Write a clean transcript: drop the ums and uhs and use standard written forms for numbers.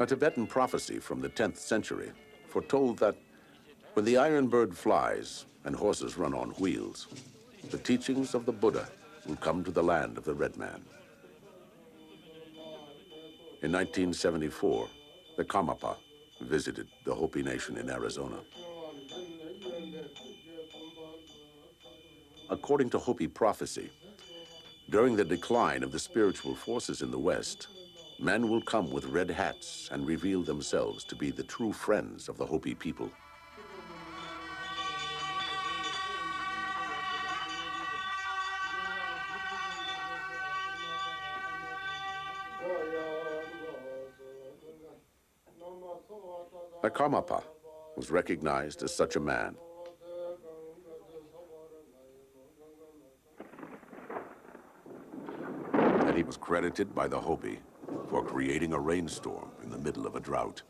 A Tibetan prophecy from the 10th century foretold that when the iron bird flies and horses run on wheels, the teachings of the Buddha will come to the land of the red man. In 1974, the Karmapa visited the Hopi Nation in Arizona. According to Hopi prophecy, during the decline of the spiritual forces in the West, men will come with red hats and reveal themselves to be the true friends of the Hopi people. The Karmapa was recognized as such a man. And he was credited by the Hopi for creating a rainstorm in the middle of a drought.